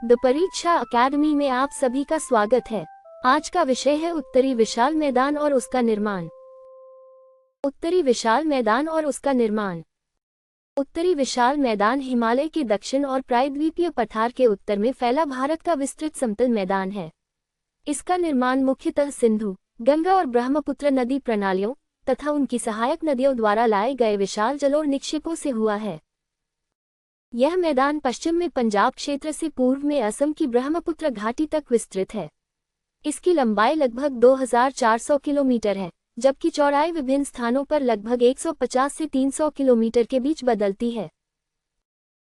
The परीक्षा academy में आप सभी का स्वागत है। आज का विषय है उत्तरी विशाल मैदान और उसका निर्माण। उत्तरी विशाल मैदान और उसका निर्माण। उत्तरी विशाल मैदान हिमालय के दक्षिण और प्रायद्वीपीय पठार के उत्तर में फैला भारत का विस्तृत समतल मैदान है। इसका निर्माण मुख्यतः सिंधु, गंगा और ब्रह्मपुत्र नदी प्रणालियों तथा उनकी सहायक नदियों द्वारा लाए गए विशाल जलोढ़ निक्षेपों से हुआ है। यह मैदान पश्चिम में पंजाब क्षेत्र से पूर्व में असम की ब्रह्मपुत्र घाटी तक विस्तृत है। इसकी लंबाई लगभग 2400 किलोमीटर है, जबकि चौड़ाई विभिन्न स्थानों पर लगभग 150 से 300 किलोमीटर के बीच बदलती है।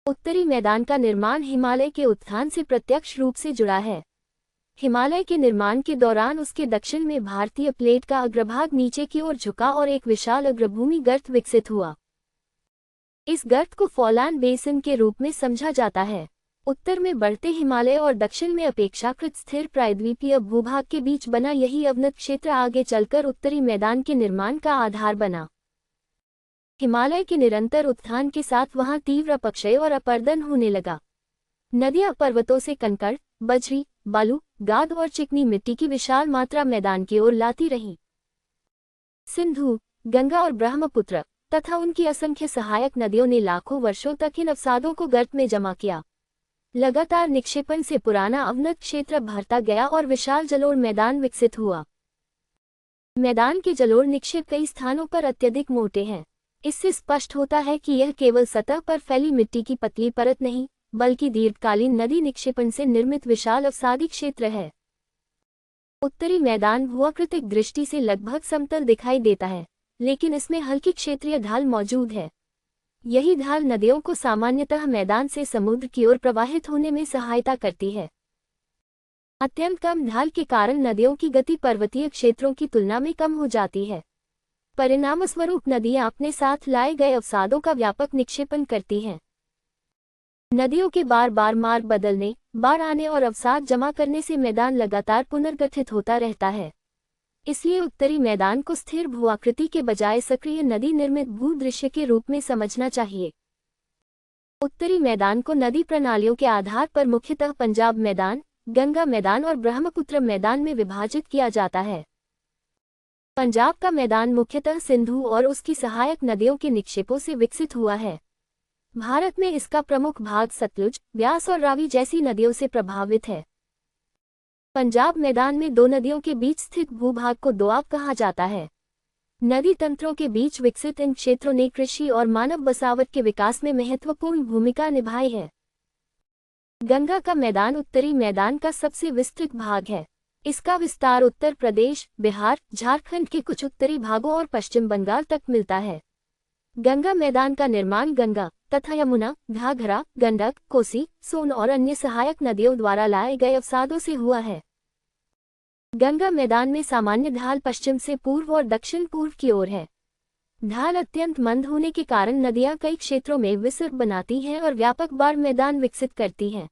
उत्तरी मैदान का निर्माण हिमालय के उत्थान से प्रत्यक्ष रूप से जुड़ा है। हिमालय के निर्माण के दौरान उसके दक्षिण में भारतीय प्लेट का अग्रभाग नीचे की ओर झुका और एक विशाल अग्रभूमि गर्त विकसित हुआ। इस गर्त को फॉलान बेसिन के रूप में समझा जाता है। उत्तर में बढ़ते हिमालय और दक्षिण में अपेक्षाकृत स्थिर प्रायद्वीपीय भूभाग के बीच बना यही अवनत क्षेत्र आगे चलकर उत्तरी मैदान के निर्माण का आधार बना। हिमालय के निरंतर उत्थान के साथ वहां तीव्र अपक्षय और अपरदन होने लगा। नदियां पर्वतों से कंकड़, बजरी, बालू, गाद और चिकनी मिट्टी की विशाल मात्रा मैदान की ओर लाती रहीं। सिंधु, गंगा और ब्रह्मपुत्र तथा उनकी असंख्य सहायक नदियों ने लाखों वर्षों तक इन अवसादों को गर्त में जमा किया। लगातार निक्षेपण से पुराना अवनत क्षेत्र भरता गया और विशाल जलोढ़ मैदान विकसित हुआ। मैदान के जलोढ़ निक्षेप कई स्थानों पर अत्यधिक मोटे हैं। इससे स्पष्ट होता है कि यह केवल सतह पर फैली मिट्टी की पतली परत नहीं, बल्कि दीर्घकालीन नदी निक्षेपण से निर्मित विशाल अवसादी क्षेत्र है। उत्तरी मैदान भूआकृतिक दृष्टि से लगभग समतल दिखाई देता है, लेकिन इसमें हल्की क्षेत्रीय ढाल मौजूद है। यही ढाल नदियों को सामान्यतः मैदान से समुद्र की ओर प्रवाहित होने में सहायता करती है। अत्यंत कम ढाल के कारण नदियों की गति पर्वतीय क्षेत्रों की तुलना में कम हो जाती है। परिणामस्वरूप नदियां अपने साथ लाए गए अवसादों का व्यापक निक्षेपण करती हैं। नदियों के बार बार मार्ग बदलने, बाढ़ आने और अवसाद जमा करने से मैदान लगातार पुनर्गठित होता रहता है। इसलिए उत्तरी मैदान को स्थिर भूआकृति के बजाय सक्रिय नदी निर्मित भूदृश्य के रूप में समझना चाहिए। उत्तरी मैदान को नदी प्रणालियों के आधार पर मुख्यतः पंजाब मैदान, गंगा मैदान और ब्रह्मपुत्र मैदान में विभाजित किया जाता है। पंजाब का मैदान मुख्यतः सिंधु और उसकी सहायक नदियों के निक्षेपों से विकसित हुआ है। भारत में इसका प्रमुख भाग सतलुज, ब्यास और रावी जैसी नदियों से प्रभावित है। पंजाब मैदान में दो नदियों के बीच स्थित भूभाग को दोआब कहा जाता है। नदी तंत्रों के बीच विकसित इन क्षेत्रों ने कृषि और मानव बसावट के विकास में महत्वपूर्ण भूमिका निभाई है। गंगा का मैदान उत्तरी मैदान का सबसे विस्तृत भाग है। इसका विस्तार उत्तर प्रदेश, बिहार, झारखंड के कुछ उत्तरी भागों और पश्चिम बंगाल तक मिलता है। गंगा मैदान का निर्माण गंगा तथा यमुना, घाघरा, गंडक, कोसी, सोन और अन्य सहायक नदियों द्वारा लाए गए अवसादों से हुआ है। गंगा मैदान में सामान्य ढाल पश्चिम से पूर्व और दक्षिण पूर्व की ओर है। ढाल अत्यंत मंद होने के कारण नदियां कई क्षेत्रों में विसर्ग बनाती हैं और व्यापक बाढ़ मैदान विकसित करती हैं।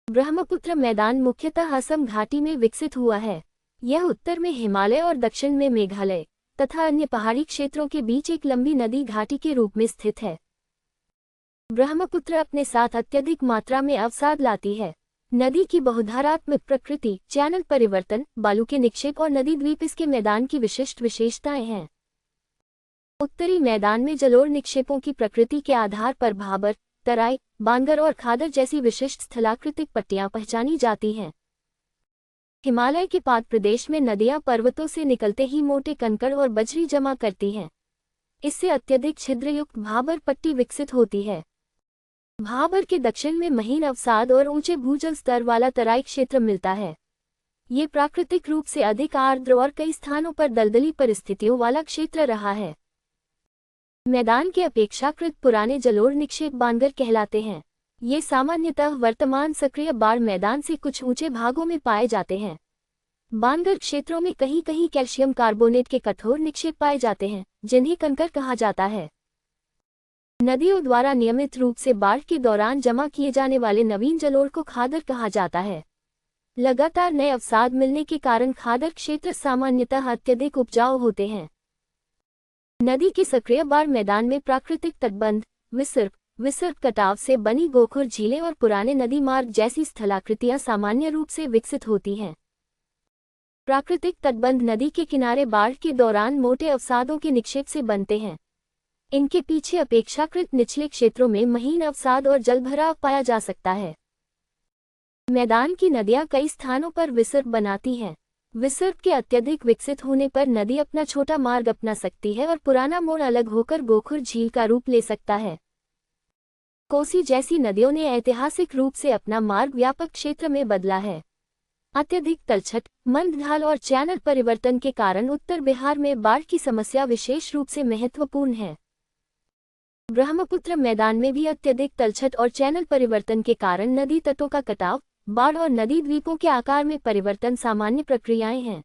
ब्रह्मपुत्र मैदान मुख्यतः असम घाटी में विकसित हुआ है। यह उत्तर में हिमालय और दक्षिण में मेघालय तथा अन्य पहाड़ी क्षेत्रों के बीच एक लंबी नदी घाटी के रूप में स्थित है। ब्रह्मपुत्र अपने साथ अत्यधिक मात्रा में अवसाद लाती है। नदी की बहुधारात्मक प्रकृति, चैनल परिवर्तन, बालू के निक्षेप और नदी द्वीप इसके मैदान की विशिष्ट विशेषताएं हैं। उत्तरी मैदान में जलोढ़ निक्षेपों की प्रकृति के आधार पर भाबर, तराई, बांगर और खादर जैसी विशिष्ट स्थलाकृतिक पट्टियां पहचानी जाती हैं। हिमालय के पाद प्रदेश में नदियां पर्वतों से निकलते ही मोटे कंकड़ और बजरी जमा करती हैं। इससे अत्यधिक छिद्रयुक्त भाबर पट्टी विकसित होती है। भाबर के दक्षिण में महीन अवसाद और ऊंचे भूजल स्तर वाला तराई क्षेत्र मिलता है। ये प्राकृतिक रूप से अधिक आर्द्र और कई स्थानों पर दलदली परिस्थितियों वाला क्षेत्र रहा है। मैदान के अपेक्षाकृत पुराने जलोढ़ निक्षेप बांगर कहलाते हैं। ये सामान्यतः वर्तमान सक्रिय बाढ़ मैदान से कुछ ऊंचे भागों में पाए जाते हैं। बांगर क्षेत्रों में कहीं कहीं कैल्शियम कार्बोनेट के कठोर निक्षेप पाए जाते हैं, जिन्हें कंकर कहा जाता है। नदियों द्वारा नियमित रूप से बाढ़ के दौरान जमा किए जाने वाले नवीन जलोढ़ को खादर कहा जाता है। लगातार नए अवसाद मिलने के कारण खादर क्षेत्र सामान्यतः अत्यधिक उपजाऊ होते हैं। नदी के सक्रिय बाढ़ मैदान में प्राकृतिक तटबंध, विसर्ग, विसर्ग कटाव से बनी गोखुर झीलें और पुराने नदी मार्ग जैसी स्थलाकृतियां सामान्य रूप से विकसित होती हैं। प्राकृतिक तटबंध नदी के किनारे बाढ़ के दौरान मोटे अवसादों के निक्षेप से बनते हैं। इनके पीछे अपेक्षाकृत निचले क्षेत्रों में महीन अवसाद और जलभराव पाया जा सकता है। मैदान की नदियां कई स्थानों पर विसर्ग बनाती हैं। विसर्ग के अत्यधिक विकसित होने पर नदी अपना छोटा मार्ग अपना सकती है और पुराना मोड़ अलग होकर गोखुर झील का रूप ले सकता है। कोसी जैसी नदियों ने ऐतिहासिक रूप से अपना मार्ग व्यापक क्षेत्र में बदला है। अत्यधिक तलछट, मंद ढाल और चैनल परिवर्तन के कारण उत्तर बिहार में बाढ़ की समस्या विशेष रूप से महत्वपूर्ण है। ब्रह्मपुत्र मैदान में भी अत्यधिक तलछट और चैनल परिवर्तन के कारण नदी तटों का कटाव, बाढ़ और नदी द्वीपों के आकार में परिवर्तन सामान्य प्रक्रियाएं हैं।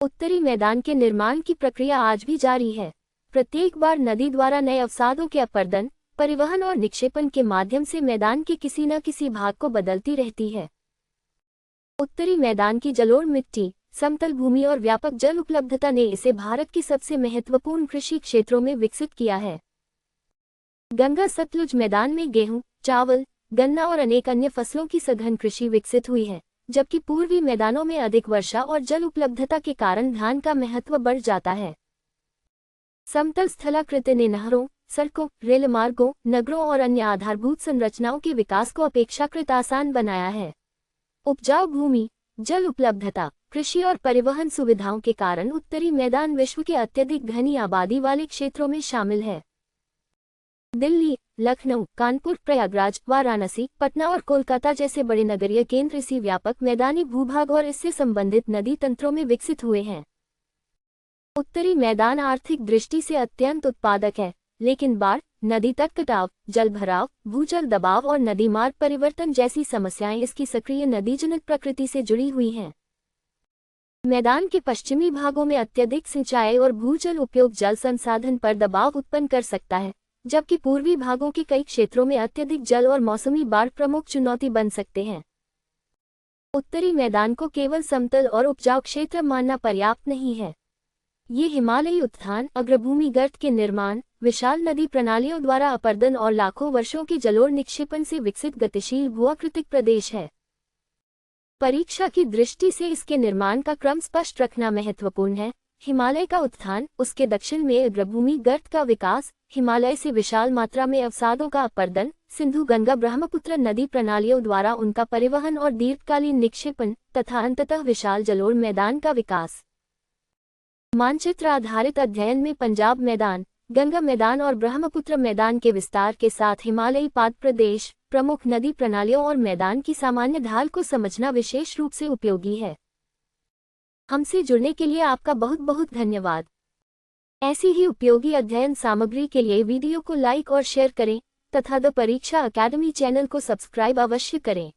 उत्तरी मैदान के निर्माण की प्रक्रिया आज भी जारी है। प्रत्येक बार नदी द्वारा नए अवसादों के अपर्दन, परिवहन और निक्षेपण के माध्यम से मैदान के किसी न किसी भाग को बदलती रहती है। उत्तरी मैदान की जलोढ़ मिट्टी, समतल भूमि और व्यापक जल उपलब्धता ने इसे भारत के सबसे महत्वपूर्ण कृषि क्षेत्रों में विकसित किया है। गंगा सतलुज मैदान में गेहूं, चावल, गन्ना और अनेक अन्य फसलों की सघन कृषि विकसित हुई है, जबकि पूर्वी मैदानों में अधिक वर्षा और जल उपलब्धता के कारण धान का महत्व बढ़ जाता है। समतल स्थलाकृति ने नहरों, सड़कों, रेल मार्गों, नगरों और अन्य आधारभूत संरचनाओं के विकास को अपेक्षाकृत आसान बनाया है। उपजाऊ भूमि, जल उपलब्धता, कृषि और परिवहन सुविधाओं के कारण उत्तरी मैदान विश्व के अत्यधिक घनी आबादी वाले क्षेत्रों में शामिल है। दिल्ली, लखनऊ, कानपुर, प्रयागराज, वाराणसी, पटना और कोलकाता जैसे बड़े नगरीय केंद्र इसी व्यापक मैदानी भूभाग और इससे संबंधित नदी तंत्रों में विकसित हुए हैं। उत्तरी मैदान आर्थिक दृष्टि से अत्यंत उत्पादक है, लेकिन बाढ़, नदी तट कटाव, जलभराव, भूजल दबाव और नदी मार्ग परिवर्तन जैसी समस्याएं इसकी सक्रिय नदीजनित प्रकृति से जुड़ी हुई हैं। मैदान के पश्चिमी भागों में अत्यधिक सिंचाई और भूजल उपयोग जल संसाधन पर दबाव उत्पन्न कर सकता है, जबकि पूर्वी भागों के कई क्षेत्रों में अत्यधिक जल और मौसमी बाढ़ प्रमुख चुनौती बन सकते हैं। उत्तरी मैदान को केवल समतल और उपजाऊ क्षेत्र मानना पर्याप्त नहीं है। ये हिमालयी उत्थान, अग्रभूमि गर्त के निर्माण, विशाल नदी प्रणालियों द्वारा अपर्दन और लाखों वर्षों के जलोढ़ निक्षेपण से विकसित गतिशील भूआकृतिक प्रदेश है। परीक्षा की दृष्टि से इसके निर्माण का क्रम स्पष्ट रखना महत्वपूर्ण है। हिमालय का उत्थान, उसके दक्षिण में अग्रभूमि गर्त का विकास, हिमालय से विशाल मात्रा में अवसादों का अपर्दन, सिंधु गंगा ब्रह्मपुत्र नदी प्रणालियों द्वारा उनका परिवहन और दीर्घकालीन निक्षेपण, तथा अंततः विशाल जलोढ़ मैदान का विकास। मानचित्र आधारित अध्ययन में पंजाब मैदान, गंगा मैदान और ब्रह्मपुत्र मैदान के विस्तार के साथ हिमालयी पाद प्रदेश, प्रमुख नदी प्रणालियों और मैदान की सामान्य ढाल को समझना विशेष रूप से उपयोगी है। हमसे जुड़ने के लिए आपका बहुत बहुत धन्यवाद। ऐसी ही उपयोगी अध्ययन सामग्री के लिए वीडियो को लाइक और शेयर करें तथा द परीक्षा अकेडमी चैनल को सब्सक्राइब अवश्य करें।